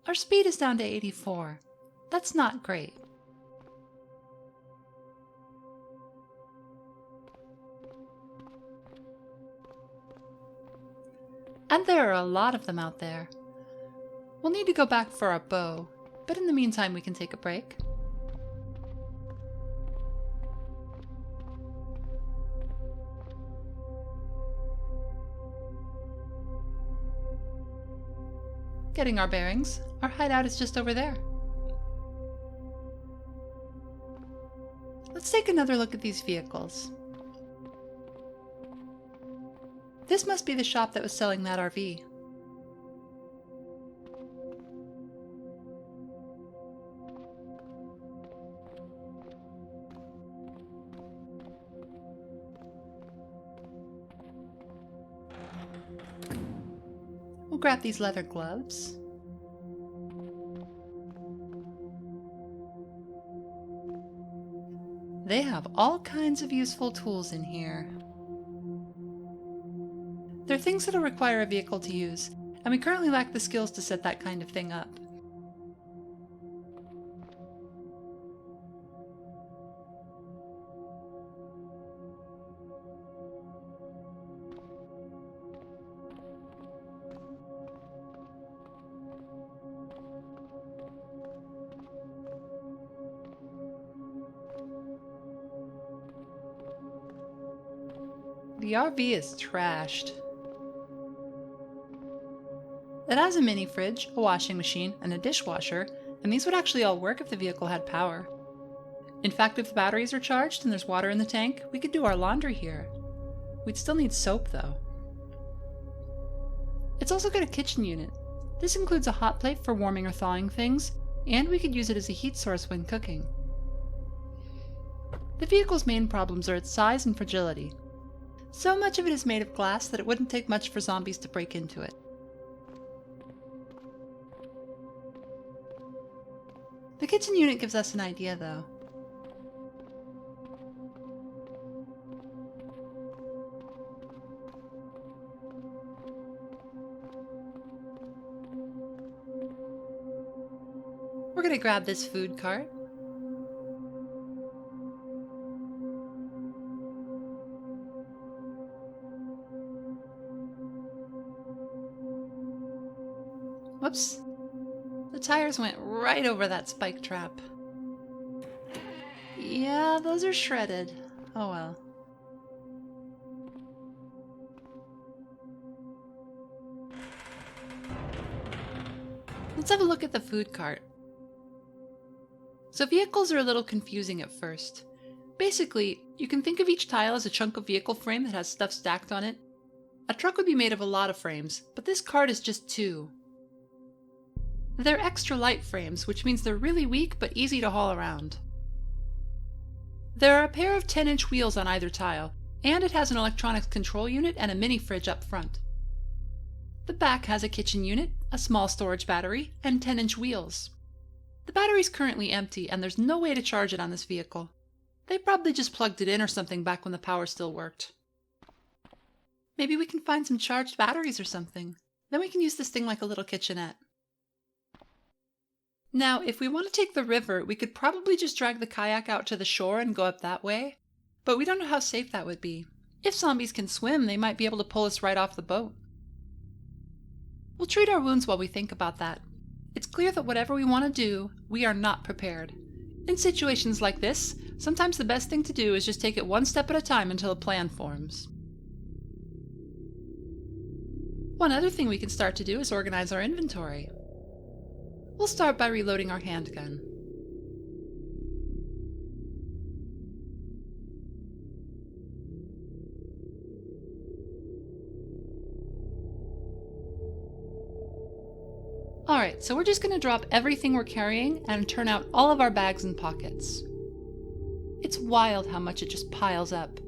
Our speed is down to 84. That's not great. And there are a lot of them out there. We'll need to go back for our bow, but in the meantime we can take a break. Getting our bearings, our hideout is just over there. Let's take another look at these vehicles. This must be the shop that was selling that RV. We'll grab these leather gloves. They have all kinds of useful tools in here. They're things that'll require a vehicle to use, and we currently lack the skills to set that kind of thing up. The RV is trashed. It has a mini fridge, a washing machine, and a dishwasher, and these would actually all work if the vehicle had power. In fact, if the batteries are charged and there's water in the tank, we could do our laundry here. We'd still need soap though. It's also got a kitchen unit. This includes a hot plate for warming or thawing things, and we could use it as a heat source when cooking. The vehicle's main problems are its size and fragility. So much of it is made of glass that it wouldn't take much for zombies to break into it. The kitchen unit gives us an idea, though. We're gonna grab this food cart. Whoops. The tires went right over that spike trap. Yeah, those are shredded. Oh well. Let's have a look at the food cart. So vehicles are a little confusing at first. Basically, you can think of each tile as a chunk of vehicle frame that has stuff stacked on it. A truck would be made of a lot of frames, but this cart is just 2. They're extra light frames, which means they're really weak but easy to haul around. There are a pair of 10-inch wheels on either tile, and it has an electronics control unit and a mini fridge up front. The back has a kitchen unit, a small storage battery, and 10-inch wheels. The battery's currently empty, and there's no way to charge it on this vehicle. They probably just plugged it in or something back when the power still worked. Maybe we can find some charged batteries or something. Then we can use this thing like a little kitchenette. Now, if we want to take the river, we could probably just drag the kayak out to the shore and go up that way, but we don't know how safe that would be. If zombies can swim, they might be able to pull us right off the boat. We'll treat our wounds while we think about that. It's clear that whatever we want to do, we are not prepared. In situations like this, sometimes the best thing to do is just take it one step at a time until a plan forms. One other thing we can start to do is organize our inventory. We'll start by reloading our handgun. Alright, so we're just going to drop everything we're carrying and turn out all of our bags and pockets. It's wild how much it just piles up.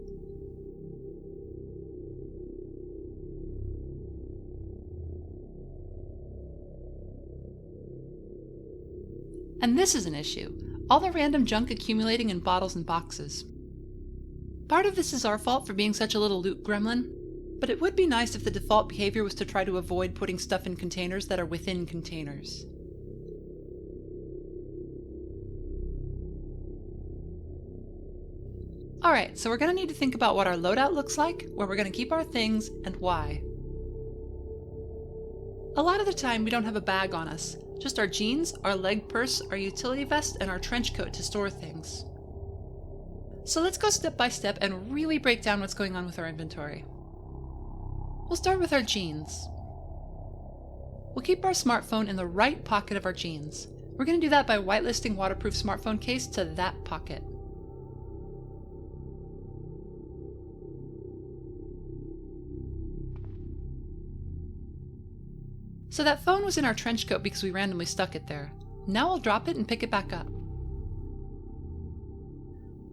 And this is an issue. All the random junk accumulating in bottles and boxes. Part of this is our fault for being such a little loot gremlin, but it would be nice if the default behavior was to try to avoid putting stuff in containers that are within containers. Alright, so we're going to need to think about what our loadout looks like, where we're going to keep our things, and why. A lot of the time we don't have a bag on us, just our jeans, our leg purse, our utility vest, and our trench coat to store things. So let's go step by step and really break down what's going on with our inventory. We'll start with our jeans. We'll keep our smartphone in the right pocket of our jeans. We're going to do that by whitelisting waterproof smartphone case to that pocket. So that phone was in our trench coat because we randomly stuck it there. Now I'll drop it and pick it back up.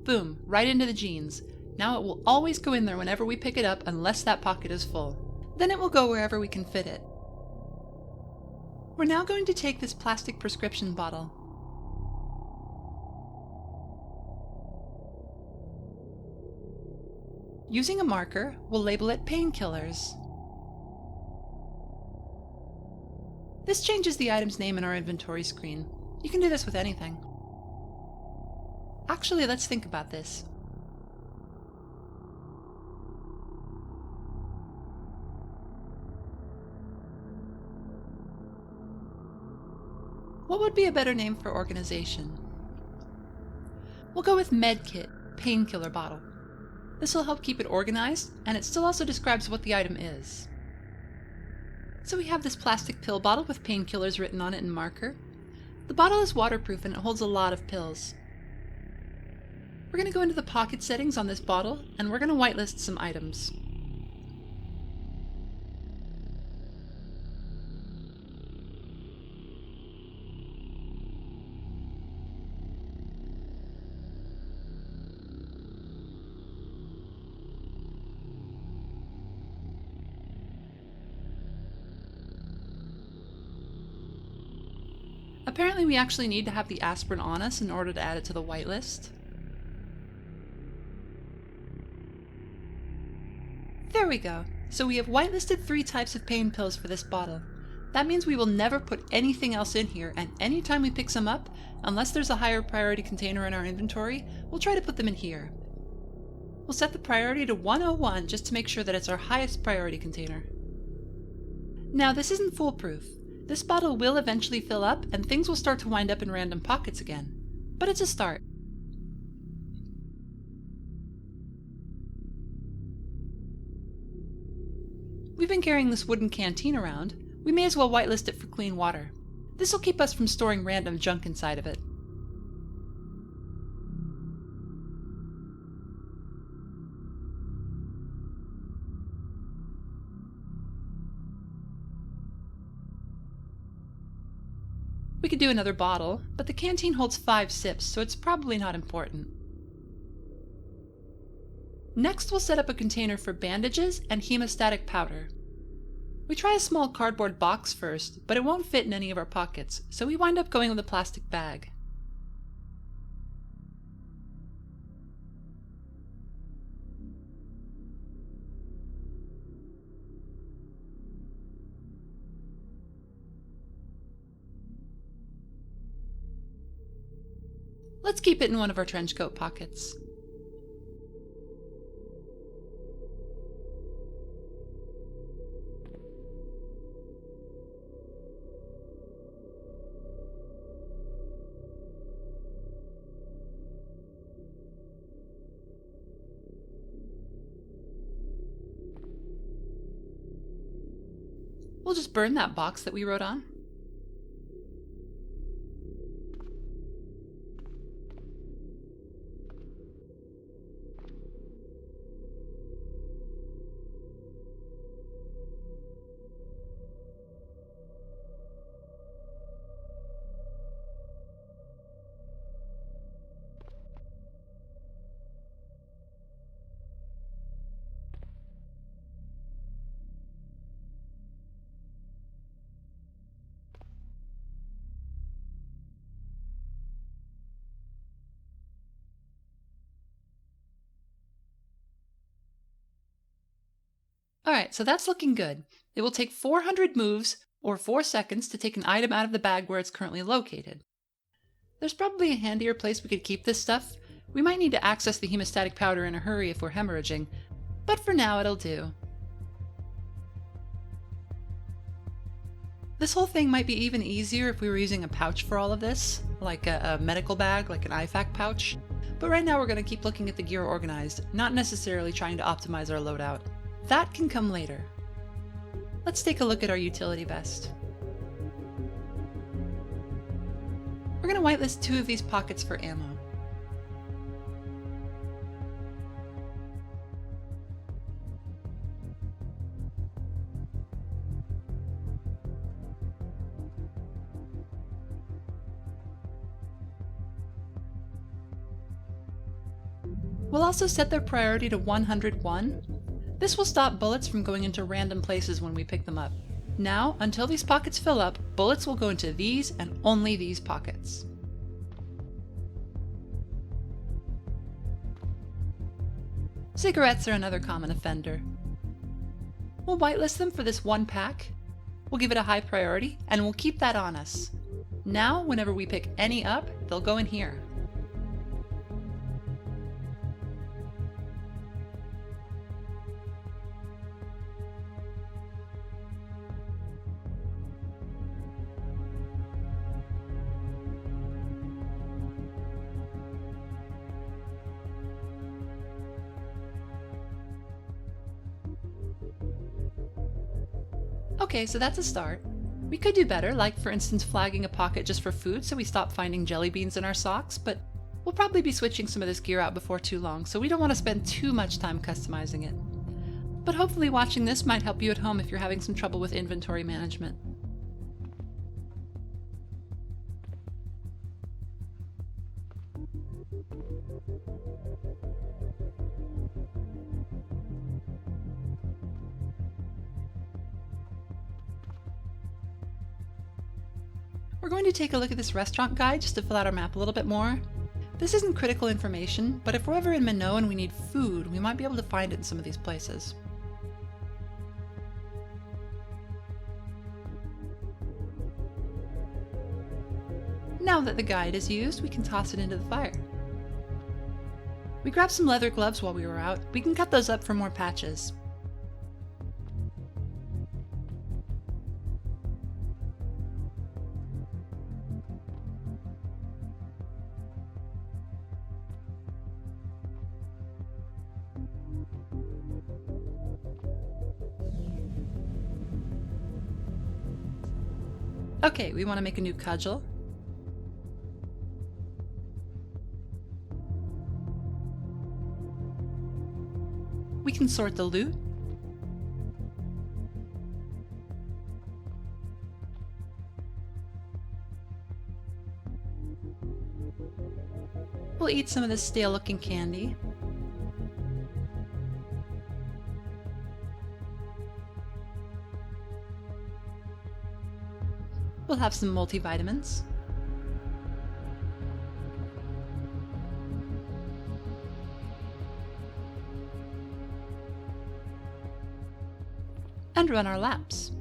Boom, right into the jeans. Now it will always go in there whenever we pick it up unless that pocket is full. Then it will go wherever we can fit it. We're now going to take this plastic prescription bottle. Using a marker, we'll label it painkillers. This changes the item's name in our inventory screen. You can do this with anything. Actually, let's think about this. What would be a better name for organization? We'll go with medkit, painkiller bottle. This will help keep it organized, and it still also describes what the item is. So we have this plastic pill bottle with painkillers written on it in marker. The bottle is waterproof and it holds a lot of pills. We're going to go into the pocket settings on this bottle and we're going to whitelist some items. Apparently we actually need to have the aspirin on us in order to add it to the whitelist. There we go. So we have whitelisted 3 types of pain pills for this bottle. That means we will never put anything else in here, and anytime we pick some up, unless there's a higher priority container in our inventory, we'll try to put them in here. We'll set the priority to 101 just to make sure that it's our highest priority container. Now this isn't foolproof. This bottle will eventually fill up and things will start to wind up in random pockets again. But it's a start. We've been carrying this wooden canteen around. We may as well whitelist it for clean water. This will keep us from storing random junk inside of it. We could do another bottle, but the canteen holds 5 sips, so it's probably not important. Next, we'll set up a container for bandages and hemostatic powder. We try a small cardboard box first, but it won't fit in any of our pockets, so we wind up going with a plastic bag. Let's keep it in one of our trench coat pockets. We'll just burn that box that we wrote on. Alright, so that's looking good. It will take 400 moves, or 4 seconds, to take an item out of the bag where it's currently located. There's probably a handier place we could keep this stuff. We might need to access the hemostatic powder in a hurry if we're hemorrhaging, but for now it'll do. This whole thing might be even easier if we were using a pouch for all of this, like a medical bag, like an IFAC pouch. But right now we're going to keep looking at the gear organized, not necessarily trying to optimize our loadout. That can come later. Let's take a look at our utility vest. We're going to whitelist 2 of these pockets for ammo. We'll also set their priority to 101. This will stop bullets from going into random places when we pick them up. Now, until these pockets fill up, bullets will go into these and only these pockets. Cigarettes are another common offender. We'll whitelist them for this 1 pack. We'll give it a high priority, and we'll keep that on us. Now, whenever we pick any up, they'll go in here. Okay, so that's a start. We could do better, like for instance flagging a pocket just for food so we stop finding jelly beans in our socks, but we'll probably be switching some of this gear out before too long, so we don't want to spend too much time customizing it. But hopefully watching this might help you at home if you're having some trouble with inventory management. We're going to take a look at this restaurant guide just to fill out our map a little bit more. This isn't critical information, but if we're ever in Minot and we need food, we might be able to find it in some of these places. Now that the guide is used, we can toss it into the fire. We grabbed some leather gloves while we were out. We can cut those up for more patches. Okay, we want to make a new cudgel. We can sort the loot. We'll eat some of this stale-looking candy. We'll have some multivitamins. And run our laps.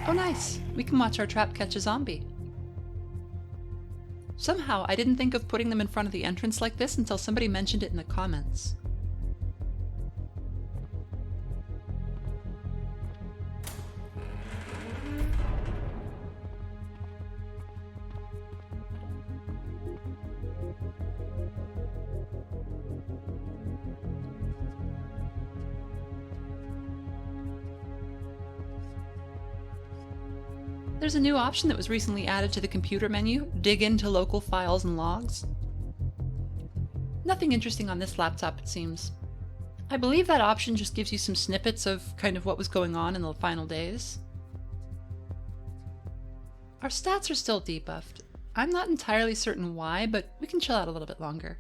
Oh nice! We can watch our trap catch a zombie. Somehow I didn't think of putting them in front of the entrance like this until somebody mentioned it in the comments. There's a new option that was recently added to the computer menu, dig into local files and logs. Nothing interesting on this laptop, it seems. I believe that option just gives you some snippets of kind of what was going on in the final days. Our stats are still debuffed. I'm not entirely certain why, but we can chill out a little bit longer.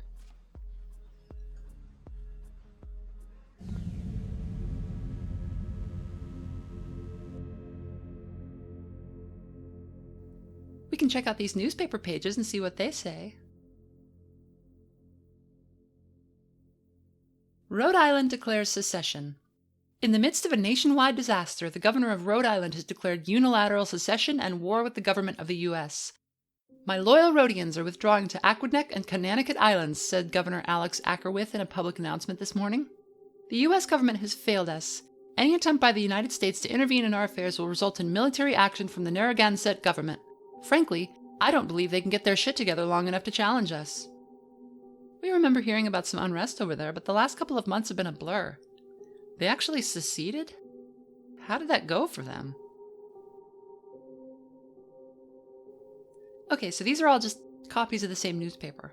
We can check out these newspaper pages and see what they say. Rhode Island declares secession. In the midst of a nationwide disaster, the governor of Rhode Island has declared unilateral secession and war with the government of the U.S. My loyal Rhodians are withdrawing to Aquidneck and Connecticut Islands, said Governor Alex Ackerwith in a public announcement this morning. The U.S. government has failed us. Any attempt by the United States to intervene in our affairs will result in military action from the Narragansett government. Frankly, I don't believe they can get their shit together long enough to challenge us. We remember hearing about some unrest over there, but the last couple of months have been a blur. They actually seceded? How did that go for them? Okay, so these are all just copies of the same newspaper.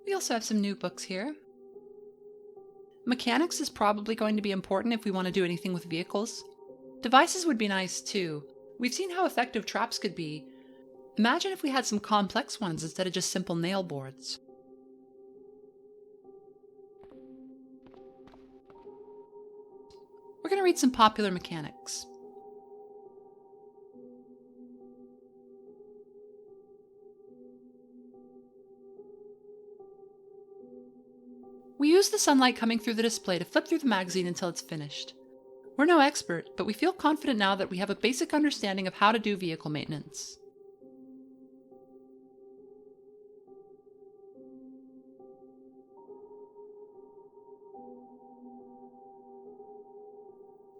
We also have some new books here. Mechanics is probably going to be important if we want to do anything with vehicles. Devices would be nice too. We've seen how effective traps could be. Imagine if we had some complex ones instead of just simple nail boards. We're going to read some popular mechanics. We use the sunlight coming through the display to flip through the magazine until it's finished. We're no expert, but we feel confident now that we have a basic understanding of how to do vehicle maintenance.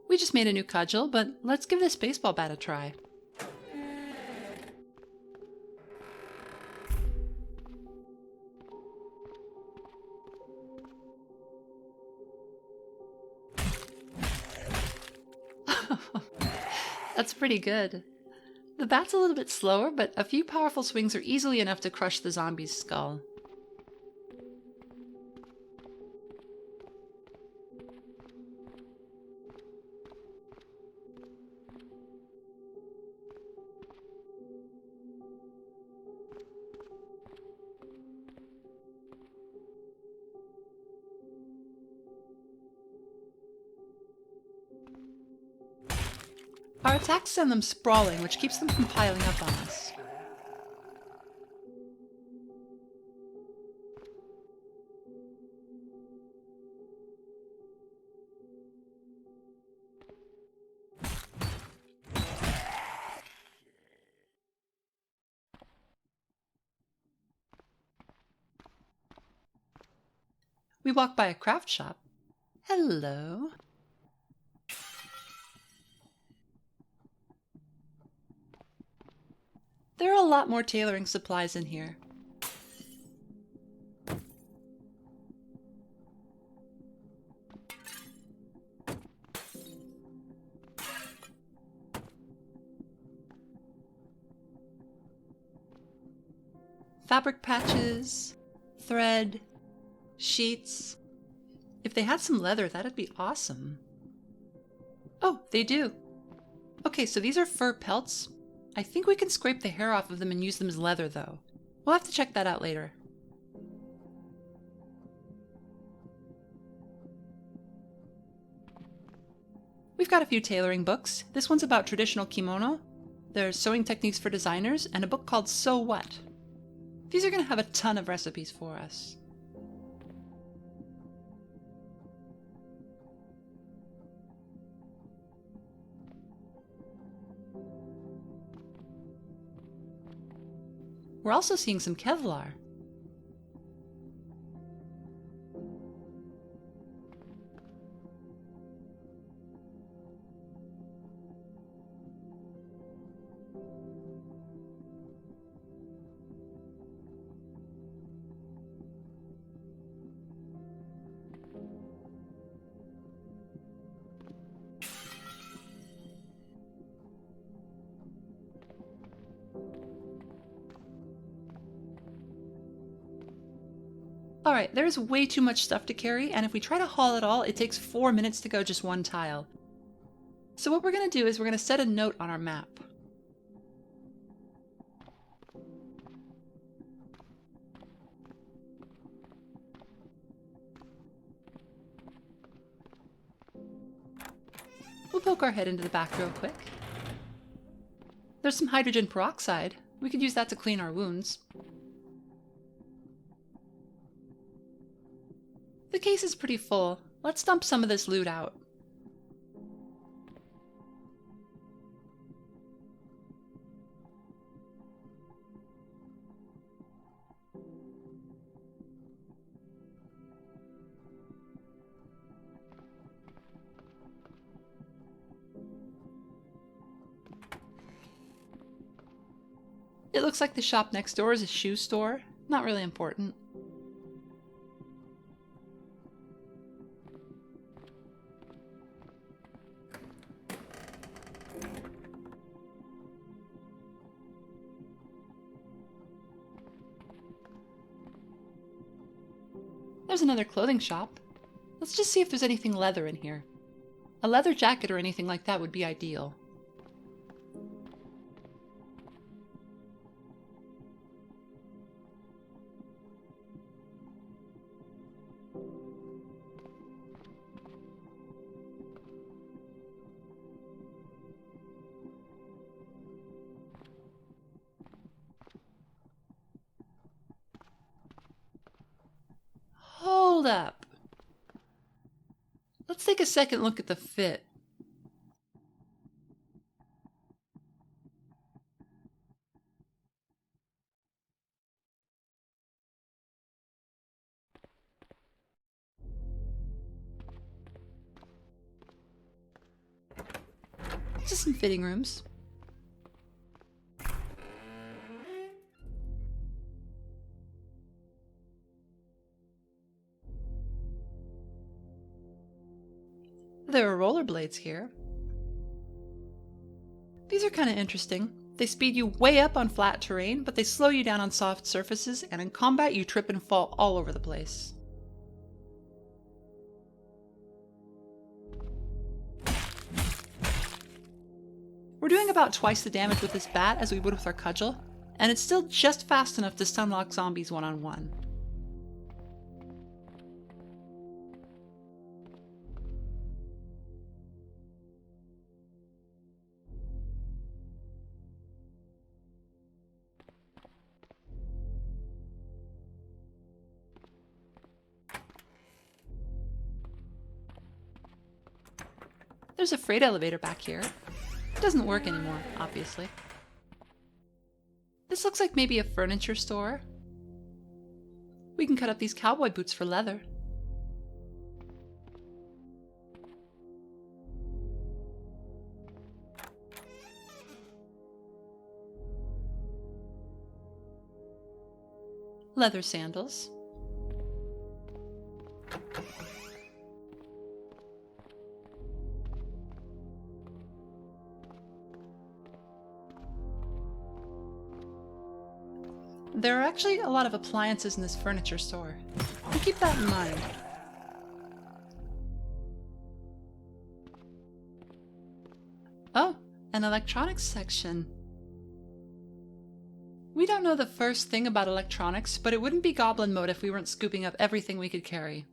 We just made a new cudgel, but let's give this baseball bat a try. That's pretty good. The bat's a little bit slower, but a few powerful swings are easily enough to crush the zombie's skull. Our attacks send them sprawling, which keeps them from piling up on us. We walk by a craft shop. Hello. There are a lot more tailoring supplies in here. Fabric patches, thread, sheets. If they had some leather, that'd be awesome. Oh, they do. Okay, so these are fur pelts. I think we can scrape the hair off of them and use them as leather, though. We'll have to check that out later. We've got a few tailoring books. This one's about traditional kimono. There's sewing techniques for designers, and a book called So What? These are going to have a ton of recipes for us. We're also seeing some Kevlar. Alright, there's way too much stuff to carry, and if we try to haul it all, it takes 4 minutes to go just one tile. So what we're going to do is we're going to set a note on our map. We'll poke our head into the back real quick. There's some hydrogen peroxide. We could use that to clean our wounds. The case is pretty full. Let's dump some of this loot out. It looks like the shop next door is a shoe store. Not really important. There's another clothing shop. Let's just see if there's anything leather in here. A leather jacket or anything like that would be ideal. Hold up. Let's take a second look at the fit. Just some fitting rooms. There are rollerblades here. These are kind of interesting. They speed you way up on flat terrain, but they slow you down on soft surfaces, and in combat you trip and fall all over the place. We're doing about twice the damage with this bat as we would with our cudgel, and it's still just fast enough to stunlock zombies one-on-one. There's a freight elevator back here. It doesn't work anymore, obviously. This looks like maybe a furniture store. We can cut up these cowboy boots for leather. Leather sandals. There are actually a lot of appliances in this furniture store. So keep that in mind. Oh, an electronics section. We don't know the first thing about electronics, but it wouldn't be goblin mode if we weren't scooping up everything we could carry.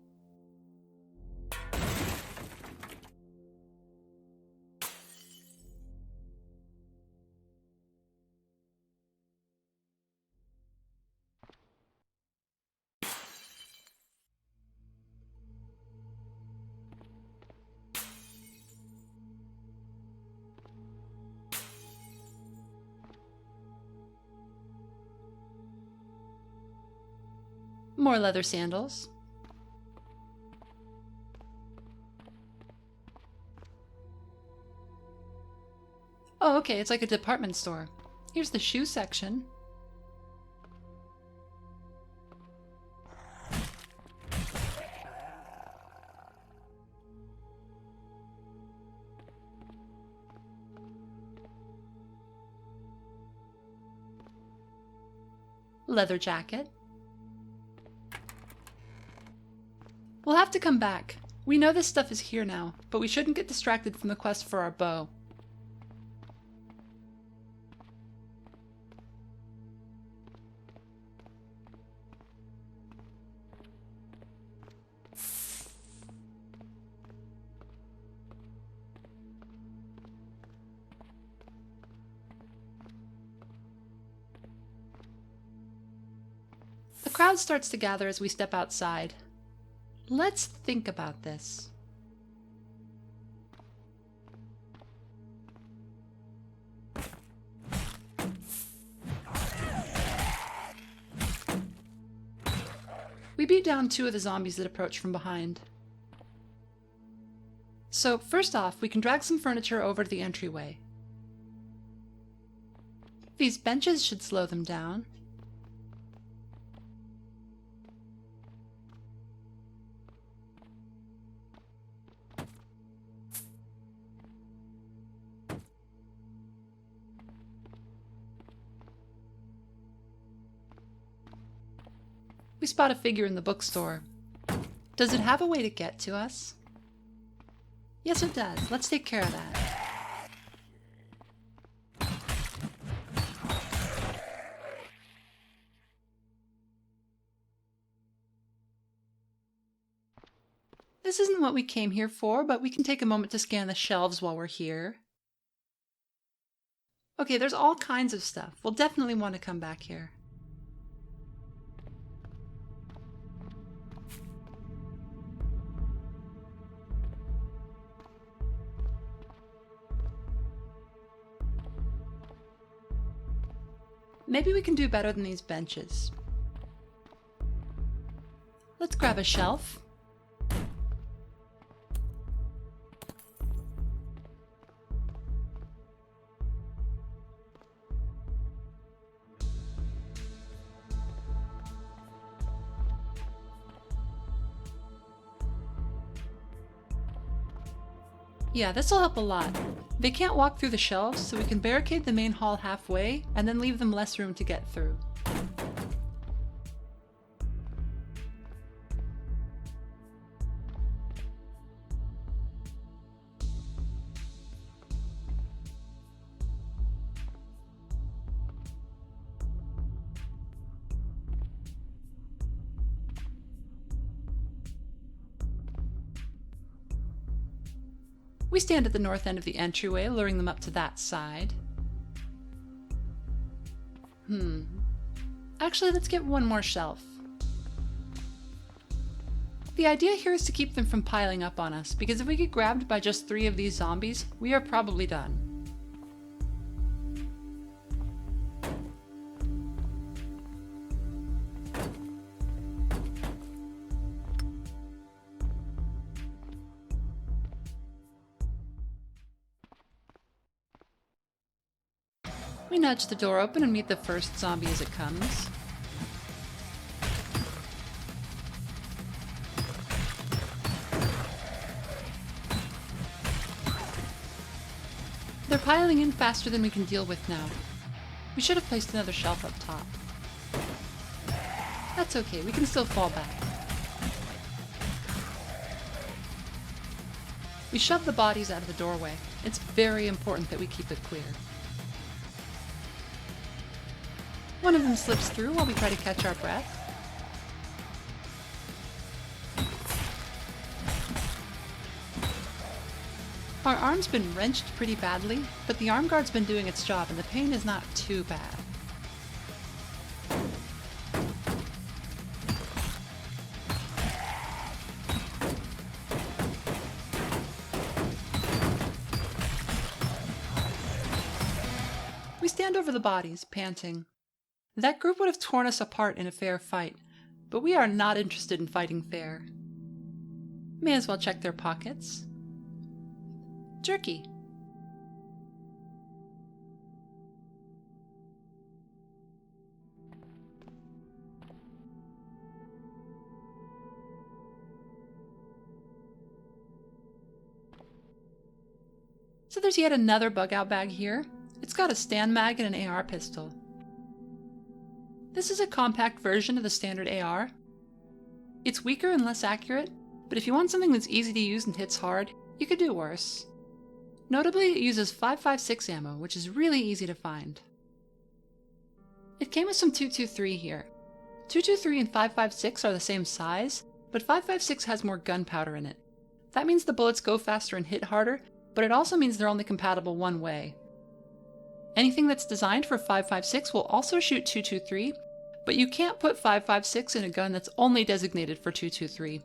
More leather sandals. Oh, okay, it's like a department store. Here's the shoe section. Leather jacket. We'll have to come back. We know this stuff is here now, but we shouldn't get distracted from the quest for our bow. A crowd starts to gather as we step outside. Let's think about this. We beat down 2 of the zombies that approach from behind. So, first off, we can drag some furniture over to the entryway. These benches should slow them down. We spot a figure in the bookstore. Does it have a way to get to us? Yes, it does. Let's take care of that. This isn't what we came here for, but we can take a moment to scan the shelves while we're here. Okay, there's all kinds of stuff. We'll definitely want to come back here. Maybe we can do better than these benches. Let's grab a shelf. Yeah, this'll help a lot. They can't walk through the shelves, so we can barricade the main hall halfway and then leave them less room to get through. We stand at the north end of the entryway, luring them up to that side. Actually, let's get one more shelf. The idea here is to keep them from piling up on us, because if we get grabbed by just 3 of these zombies, we are probably done. We nudge the door open and meet the first zombie as it comes. They're piling in faster than we can deal with now. We should have placed another shelf up top. That's okay, we can still fall back. We shove the bodies out of the doorway. It's very important that we keep it clear. One of them slips through while we try to catch our breath. Our arm's been wrenched pretty badly, but the arm guard's been doing its job and the pain is not too bad. We stand over the bodies, panting. That group would have torn us apart in a fair fight, but we are not interested in fighting fair. May as well check their pockets. Jerky. So there's yet another bug-out bag here. It's got a stand mag and an AR pistol. This is a compact version of the standard AR. It's weaker and less accurate, but if you want something that's easy to use and hits hard, you could do worse. Notably, it uses 5.56 ammo, which is really easy to find. It came with some 223 here. 223 and 5.56 are the same size, but 5.56 has more gunpowder in it. That means the bullets go faster and hit harder, but it also means they're only compatible one way. Anything that's designed for 5.56 will also shoot 223, But you can't put 5.56 in a gun that's only designated for 223.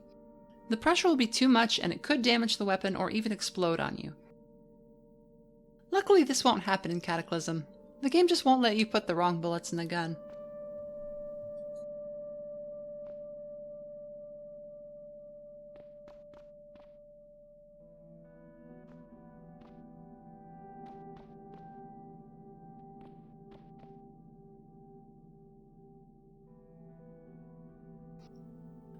The pressure will be too much and it could damage the weapon or even explode on you. Luckily, this won't happen in Cataclysm. The game just won't let you put the wrong bullets in the gun.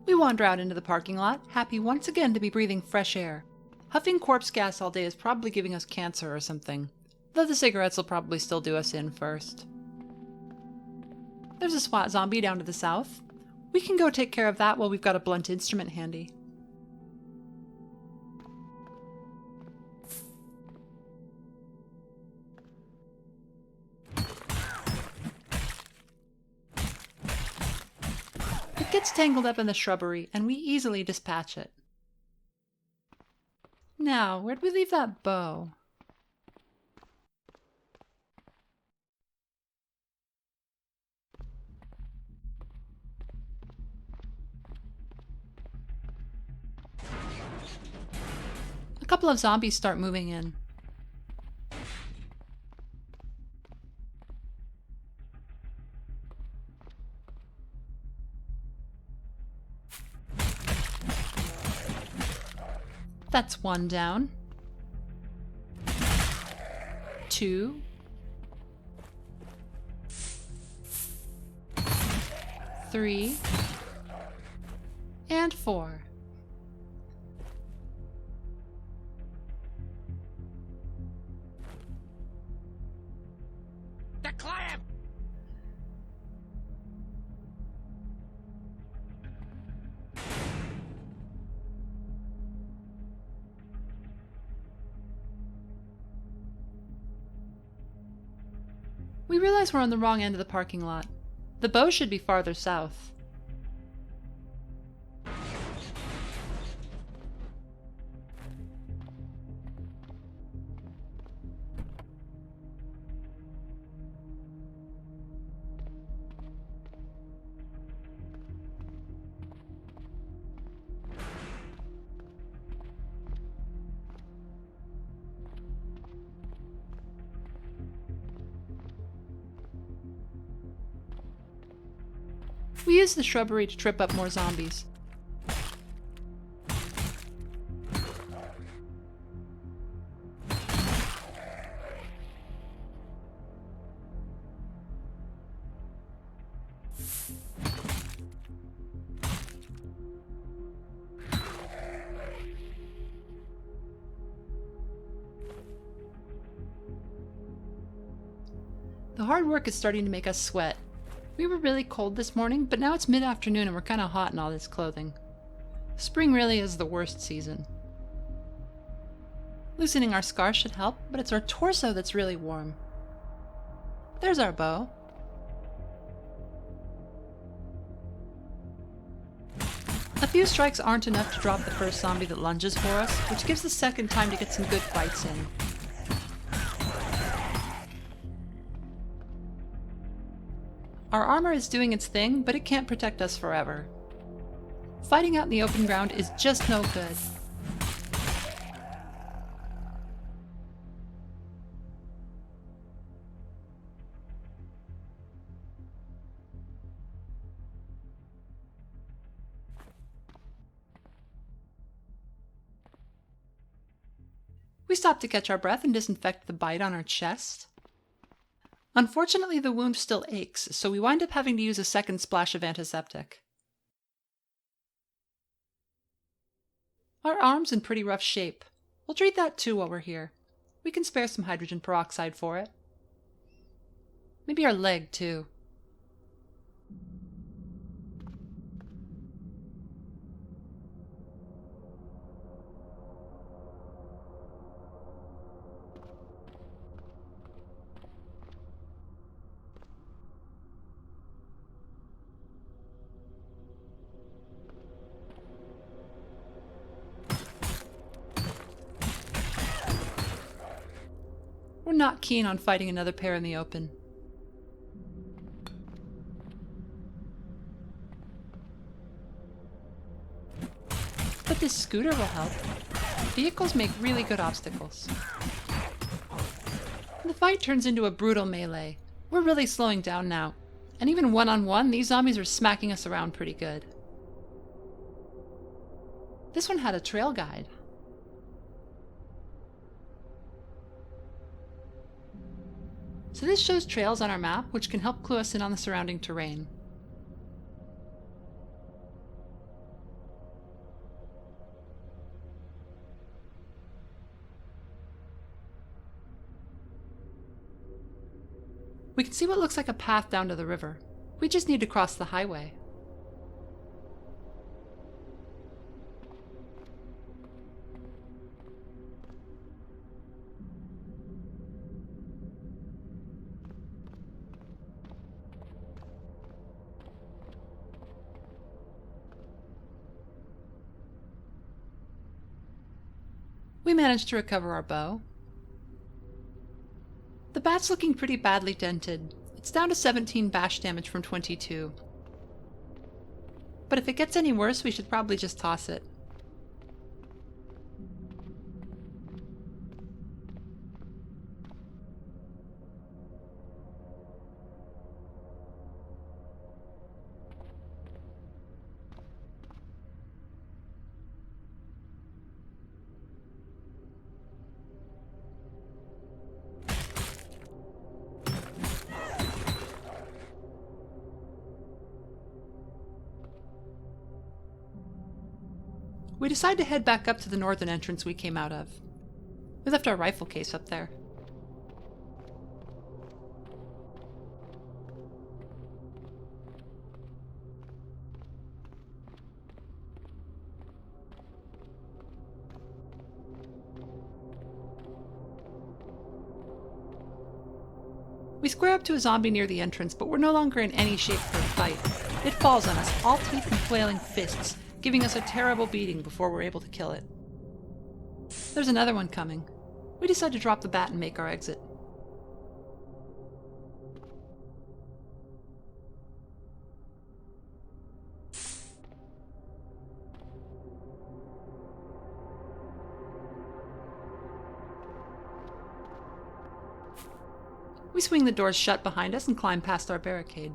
We wander out into the parking lot, happy once again to be breathing fresh air. Huffing corpse gas all day is probably giving us cancer or something, though the cigarettes will probably still do us in first. There's a SWAT zombie down to the south. We can go take care of that while we've got a blunt instrument handy. It gets tangled up in the shrubbery, and we easily dispatch it. Now, where'd we leave that bow? A couple of zombies start moving in. That's one down. 2. 3. And 4. Declare! We realize we're on the wrong end of the parking lot. The bow should be farther south. We use the shrubbery to trip up more zombies. The hard work is starting to make us sweat. We were really cold this morning, but now it's mid-afternoon and we're kind of hot in all this clothing. Spring really is the worst season. Loosening our scarf should help, but it's our torso that's really warm. There's our bow. A few strikes aren't enough to drop the first zombie that lunges for us, which gives the second time to get some good fights in. Our armor is doing its thing, but it can't protect us forever. Fighting out in the open ground is just no good. We stop to catch our breath and disinfect the bite on our chest. Unfortunately, the wound still aches, so we wind up having to use a second splash of antiseptic. Our arm's in pretty rough shape. We'll treat that too while we're here. We can spare some hydrogen peroxide for it. Maybe our leg too. We're not keen on fighting another pair in the open. But this scooter will help. Vehicles make really good obstacles. The fight turns into a brutal melee. We're really slowing down now. And even one-on-one, these zombies are smacking us around pretty good. This one had a trail guide. So this shows trails on our map, which can help clue us in on the surrounding terrain. We can see what looks like a path down to the river. We just need to cross the highway. We managed to recover our bow. The bat's looking pretty badly dented. It's down to 17 bash damage from 22. But if it gets any worse, we should probably just toss it. We decide to head back up to the northern entrance we came out of. We left our rifle case up there. We square up to a zombie near the entrance, but we're no longer in any shape for a fight. It falls on us, all teeth and flailing fists, giving us a terrible beating before we're able to kill it. There's another one coming. We decide to drop the bat and make our exit. We swing the doors shut behind us and climb past our barricade.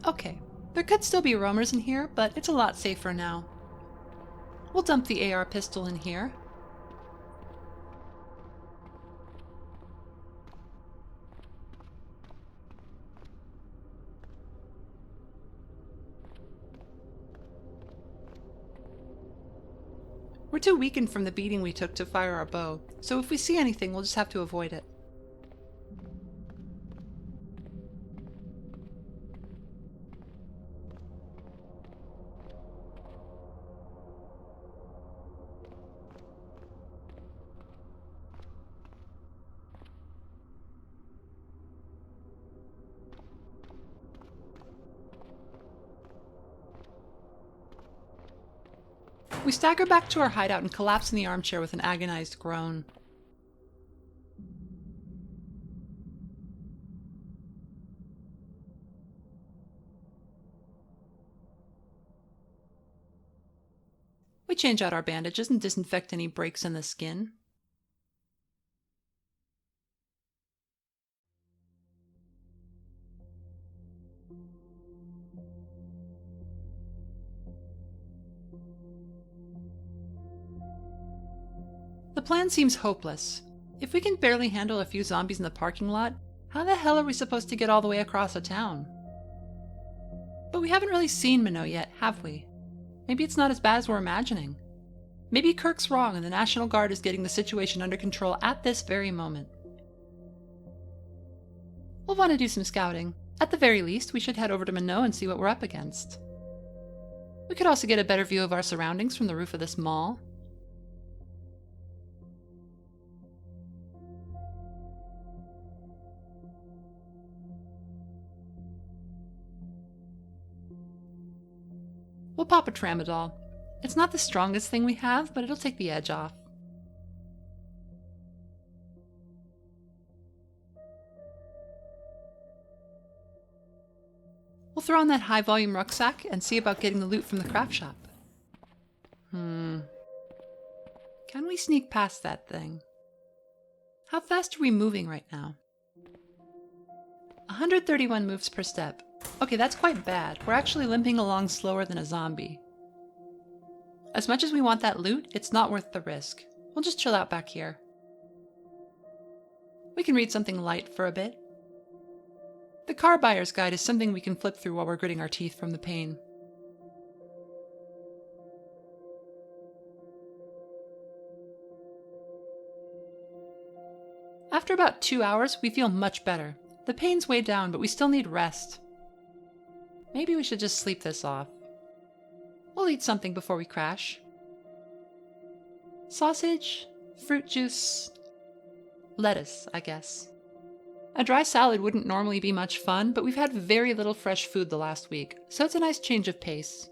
Okay. There could still be roamers in here, but it's a lot safer now. We'll dump the AR pistol in here. We're too weakened from the beating we took to fire our bow, so if we see anything, we'll just have to avoid it. We stagger back to our hideout and collapse in the armchair with an agonized groan. We change out our bandages and disinfect any breaks in the skin. The plan seems hopeless. If we can barely handle a few zombies in the parking lot, how the hell are we supposed to get all the way across a town? But we haven't really seen Minot yet, have we? Maybe it's not as bad as we're imagining. Maybe Kirk's wrong and the National Guard is getting the situation under control at this very moment. We'll want to do some scouting. At the very least, we should head over to Minot and see what we're up against. We could also get a better view of our surroundings from the roof of this mall. We'll pop a tramadol. It's not the strongest thing we have, but it'll take the edge off. We'll throw on that high-volume rucksack and see about getting the loot from the craft shop. we sneak past that thing? How fast are we moving right now? 131 moves per step. Okay, that's quite bad. We're actually limping along slower than a zombie. As much as we want that loot, it's not worth the risk. We'll just chill out back here. We can read something light for a bit. The Car Buyer's Guide is something we can flip through while we're gritting our teeth from the pain. After about 2 hours, we feel much better. The pain's way down, but we still need rest. Maybe we should just sleep this off. We'll eat something before we crash. Sausage, fruit juice, lettuce, I guess. A dry salad wouldn't normally be much fun, but we've had very little fresh food the last week, so it's a nice change of pace.